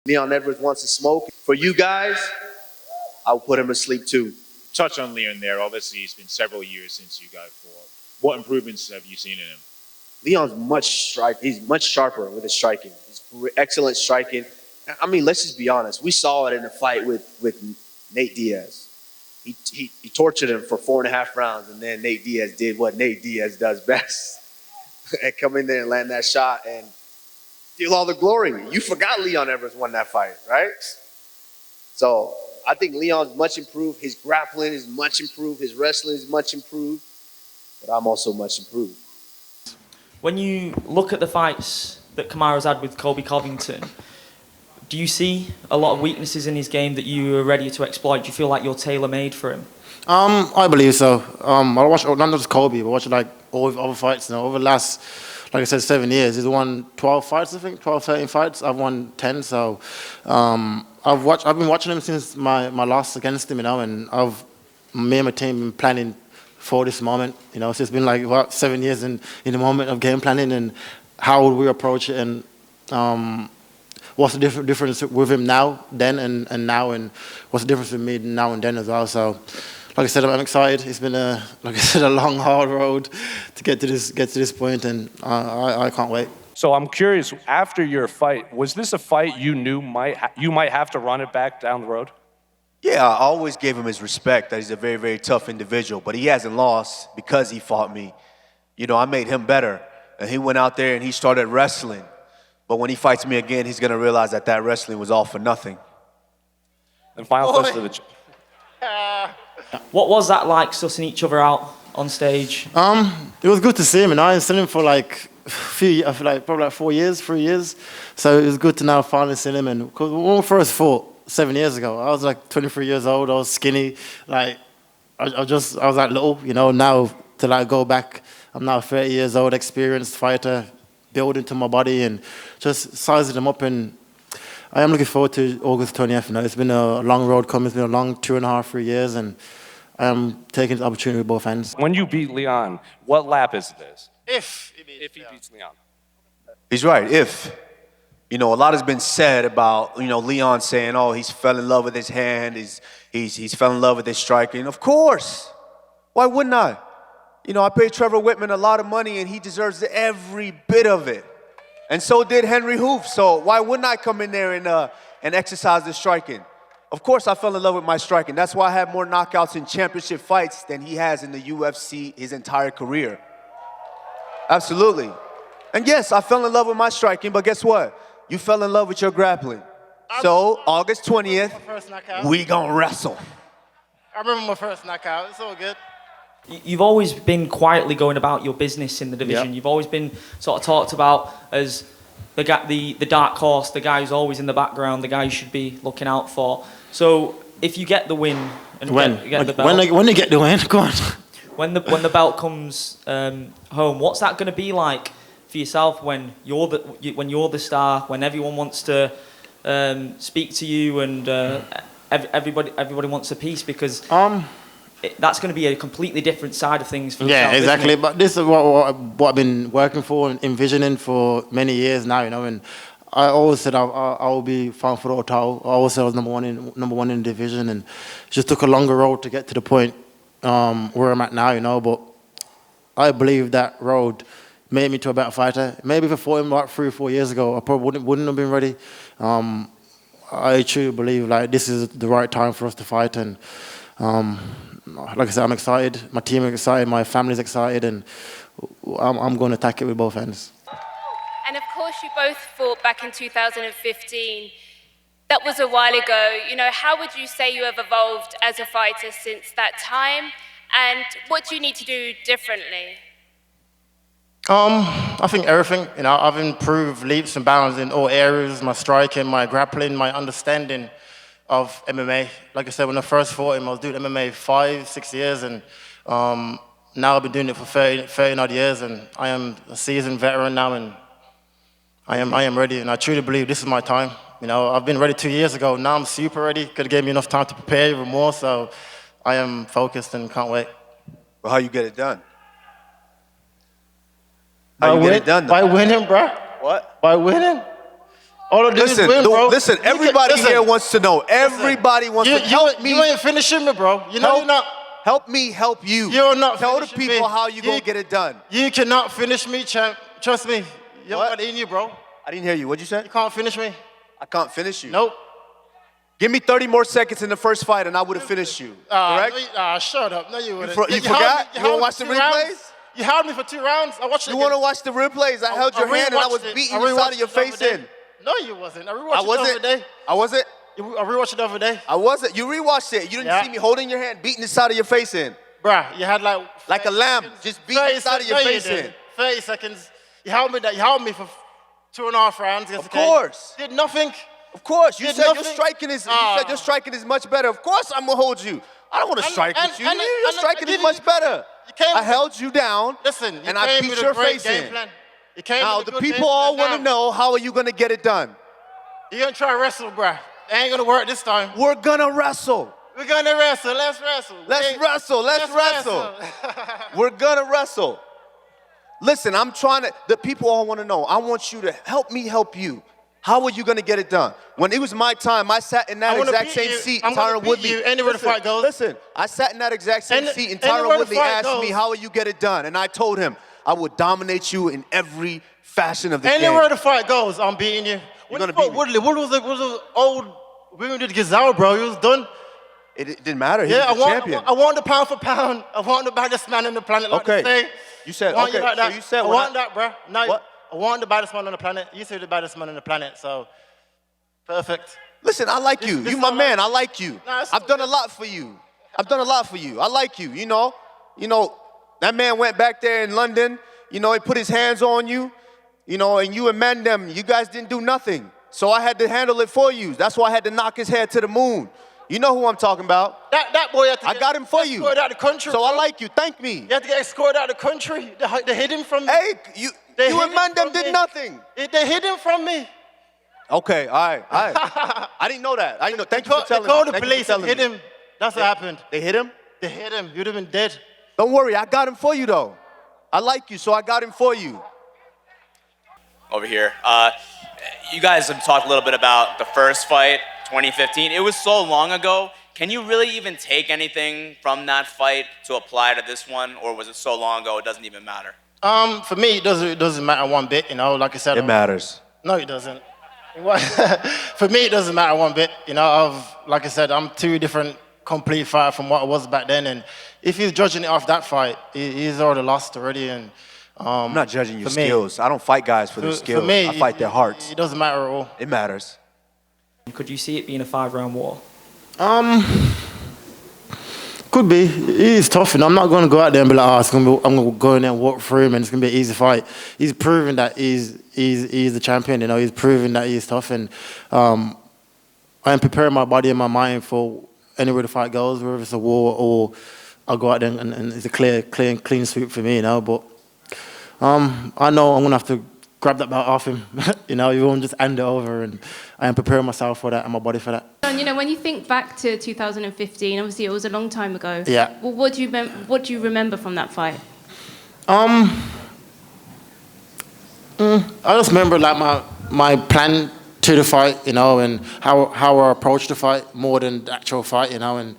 Leon Edwards wants to smoke. For you guys, I'll put him to sleep too. Touch on Leon there. Obviously, it's been several years since you guys fought. What improvements have you seen in him? He's much sharper with his striking. He's excellent striking. I mean, let's just be honest. We saw it in the fight with Nate Diaz. He tortured him for 4.5 rounds, and then Nate Diaz did what Nate Diaz does best. And come in there and land that shot and steal all the glory. You forgot Leon Edwards won that fight, right? So I think Leon's much improved. His grappling is much improved. His wrestling is much improved. But I'm also much improved. When you look at the fights that Kamaru's had with Colby Covington, do you see a lot of weaknesses in his game that you are ready to exploit? Do you feel like you're tailor-made for him? I believe so. I watched not just Colby, but watched like all the other fights. Over the last, like I said, 7 years, he's won 12 fights, I think, 12, 13 fights. I've won 10. So I've been watching him since my loss against him, and me and my team been planning for this moment. So it's been like about 7 years in the moment of game planning and how would we approach it and what's the difference with him then and now, and what's the difference with me now and then as well. So, like I said, I'm excited. It's been a long, hard road to get to this point, and I can't wait. So I'm curious, after your fight, was this a fight you knew you might have to run it back down the road? Yeah, I always gave him his respect that he's a very, very tough individual, but he hasn't lost because he fought me. I made him better, and he went out there and he started wrestling. But when he fights me again, he's going to realize that wrestling was all for nothing. And final question to the... What was that like, sussing each other out on stage? It was good to see him, and I seen him for like probably 4 years, 3 years. So it was good to now finally see him. And because when we first fought 7 years ago, I was like 23 years old. I was skinny, like I was like little, Now to like go back, I'm now 30 years old, experienced fighter, build into my body and just sizing them up. And I am looking forward to August 20th. It's been a long road coming. It's been a long 2.5, 3 years, and I am taking the opportunity with both hands. When you beat Leon, what lap is this? If he beats Leon. He's right, if. A lot has been said about, Leon saying, oh, he's fell in love with his hand, he's fell in love with his striking. Of course. Why wouldn't I? I paid Trevor Whitman a lot of money, and he deserves every bit of it. And so did Henry Hoof. So why wouldn't I come in there and exercise the striking? Of course, I fell in love with my striking. That's why I have more knockouts in championship fights than he has in the UFC his entire career. Absolutely. And yes, I fell in love with my striking, but guess what? You fell in love with your grappling. So August 20th, we gonna wrestle. I remember my first knockout. It's all good. You've always been quietly going about your business in the division. Yep. You've always been sort of talked about as the dark horse, the guy who's always in the background, the guy you should be looking out for. So if you get the win and get the belt, when they get the win, go on. When the belt comes home, what's that going to be like for yourself when you're the star, when everyone wants to speak to you and everybody wants a piece, because that's going to be a completely different side of things for yourself. Yeah, exactly. But this is what I've been working for and envisioning for many years now. And I always said I will be found for the title. I always said I was number one in the division, and it just took a longer road to get to the point where I'm at now. But I believe that road made me to a better fighter. Maybe if I fought him about 3 or 4 years ago, I probably wouldn't have been ready. I truly believe this is the right time for us to fight, and like I said, I'm excited. My team is excited. My family's excited, and I'm going to attack it with both hands. And of course, you both fought back in 2015. That was a while ago. How would you say you have evolved as a fighter since that time? And what do you need to do differently? I think everything. I've improved leaps and bounds in all areas: my striking, my grappling, my understanding of MMA. Like I said, when I first fought him, I was doing MMA 5, 6 years, and now I've been doing it for 30 odd years, and I am a seasoned veteran now, and I am ready, and I truly believe this is my time. I've been ready 2 years ago. Now I'm super ready. Could have gave me enough time to prepare even more, so I am focused and can't wait. Well, how you get it done? By winning, bro. What? By winning. All I do is win, bro. Listen, everybody here wants to know. Everybody wants to help me. You ain't finishing me, bro. You know you're not. Help me help you. You're not Tell the finishing people me. how you gonna get it done. You cannot finish me, champ. Trust me. You got it in you, bro. I didn't hear you. What'd you say? You can't finish me. I can't finish you. Nope. Give me 30 more seconds in the first fight and I would have finished you. Correct? Shut up. No, you wouldn't. You forgot? You want to watch the replays? You held me for 2 rounds. I watched it. You want to watch the replays? I held your hand and I was beating the side of your face in. No, you wasn't. I rewatched it the other day. I wasn't? I rewatched it the other day. I wasn't. You rewatched it. You didn't see me holding your hand, beating the side of your face in. Bruh, you had like a lamb, just beating the side of your face in. 30 seconds. You held me for 2.5 rounds. Of course. Did nothing. Of course. You said your striking is much better. Of course I'm gonna hold you. I don't want to strike with you. Your striking is much better. I held you down. Listen, and I beat your face in. Now the people all want to know, how are you gonna get it done? You're gonna try to wrestle, bruh. It ain't gonna work this time. We're gonna wrestle. We're gonna wrestle. Let's wrestle. Let's wrestle. We're gonna wrestle. Listen, I'm trying to, the people all want to know. I want you to help me help you. How are you gonna get it done? When it was my time, I sat in that exact same seat. Tyron Woodley. Anywhere the fight goes. Listen, I sat in that exact same seat, and Tyron Woodley asked me, "How will you get it done?" And I told him, "I would dominate you in every fashion of the game." Anywhere the fight goes, I'm beating you. You're gonna beat me. Woodley. Woodley was an old wounded gazelle, bro. He was done. It didn't matter. He was the champion. I want the pound for pound. I want the baddest man on the planet. Like okay. They say. You said okay. Like so you said I want that, bro. No, what? I want the baddest man on the planet. You say the baddest man on the planet, so perfect. Listen, I like you. You my man. I like you. I've done a lot for you. I like you. You know, that man went back there in London. You know, he put his hands on you. You know, and you and Mandem, you guys didn't do nothing. So I had to handle it for you. That's why I had to knock his head to the moon. You know who I'm talking about. That boy had to I got him for you. Escorted out of the country. So I like you. Thank me. You had to get escorted out of the country. They hid him from me. Hey, you and Mandem did nothing. They hid him from me. Okay, all right. I didn't know that. I didn't know. Thank you for telling me. They called the police and hid him. That's what happened. They hit him? They hit him. You'd have been dead. Don't worry, I got him for you though. I like you, so I got him for you. Over here. You guys have talked a little bit about the first fight, 2015. It was so long ago. Can you really even take anything from that fight to apply to this one, or was it so long ago it doesn't even matter? For me, it doesn't matter one bit. You know, like I said. It matters. No, it doesn't. For me, it doesn't matter one bit. You know, like I said, I'm 2 different complete fighters from what I was back then. And if he's judging it off that fight, he's already lost already. And I'm not judging your skills. I don't fight guys for their skills. For me, I fight their hearts. It doesn't matter at all. It matters. Could you see it being a 5-round war? Could be. He's tough, and I'm not going to go out there and be like, I'm going to go in there and walk through him, and it's going to be an easy fight. He's proven that he's the champion. You know, he's proven that he's tough, and I am preparing my body and my mind for anywhere the fight goes, whether it's a war or I'll go out there and it's a clean sweep for me. You know, but I know I'm going to have to grab that belt off him. You know, he won't just hand it over, and I am preparing myself for that and my body for that. And you know, when you think back to 2015, obviously it was a long time ago. Yeah. Well, what do you remember from that fight? I just remember like my plan to the fight, you know, and how I approached the fight more than the actual fight, you know. And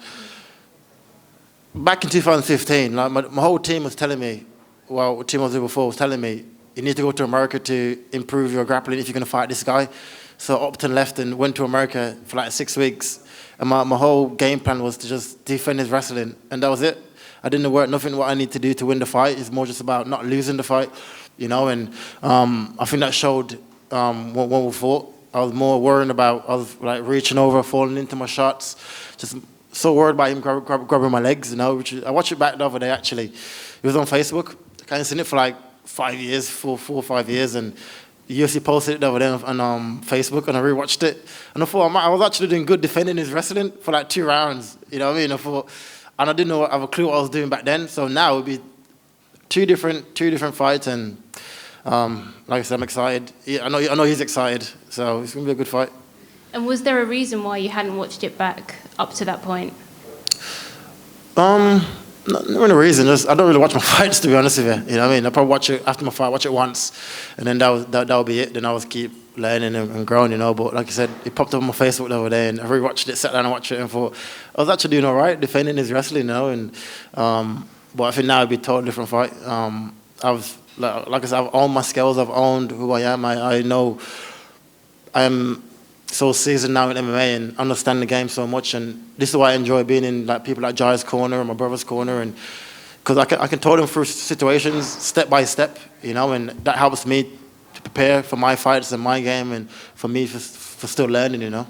back in 2015, like my whole team was telling me, well, the team I was there before was telling me, you need to go to America to improve your grappling if you're going to fight this guy. So Upton left and went to America for like 6 weeks. And my whole game plan was to just defend his wrestling. And that was it. I didn't work nothing what I need to do to win the fight. It's more just about not losing the fight, you know. And I think that showed when we fought. I was more worried about, I was like reaching over, falling into my shots. Just so worried about him grabbing my legs, you know. I watched it back the other day, actually. It was on Facebook. I kind of seen it for like 5 years, 4 or 5 years. And the UFC posted it over there on Facebook, and I rewatched it. And I thought I was actually doing good defending his wrestling for like 2 rounds. You know what I mean? And I didn't have a clue what I was doing back then. So now it would be two different fights. And like I said, I'm excited. I know he's excited. So it's going to be a good fight. And was there a reason why you hadn't watched it back up to that point? Not really a reason. I don't really watch my fights, to be honest with you. You know what I mean? I probably watch it after my fight, watch it once, and then that'll be it. Then I was keep learning and growing, you know. But like I said, it popped up on my Facebook the other day, and I rewatched it, sat down and watched it, and thought I was actually doing all right defending his wrestling, you know. And but I think now it'd be a totally different fight. I've like I said, I've owned my skills, I've owned who I am. I know I am so seasoned now in MMA and understand the game so much, and this is why I enjoy being in like people like Jai's corner and my brother's corner, and because I can talk them through situations step by step, you know, and that helps me to prepare for my fights and my game, and for me for still learning, you know.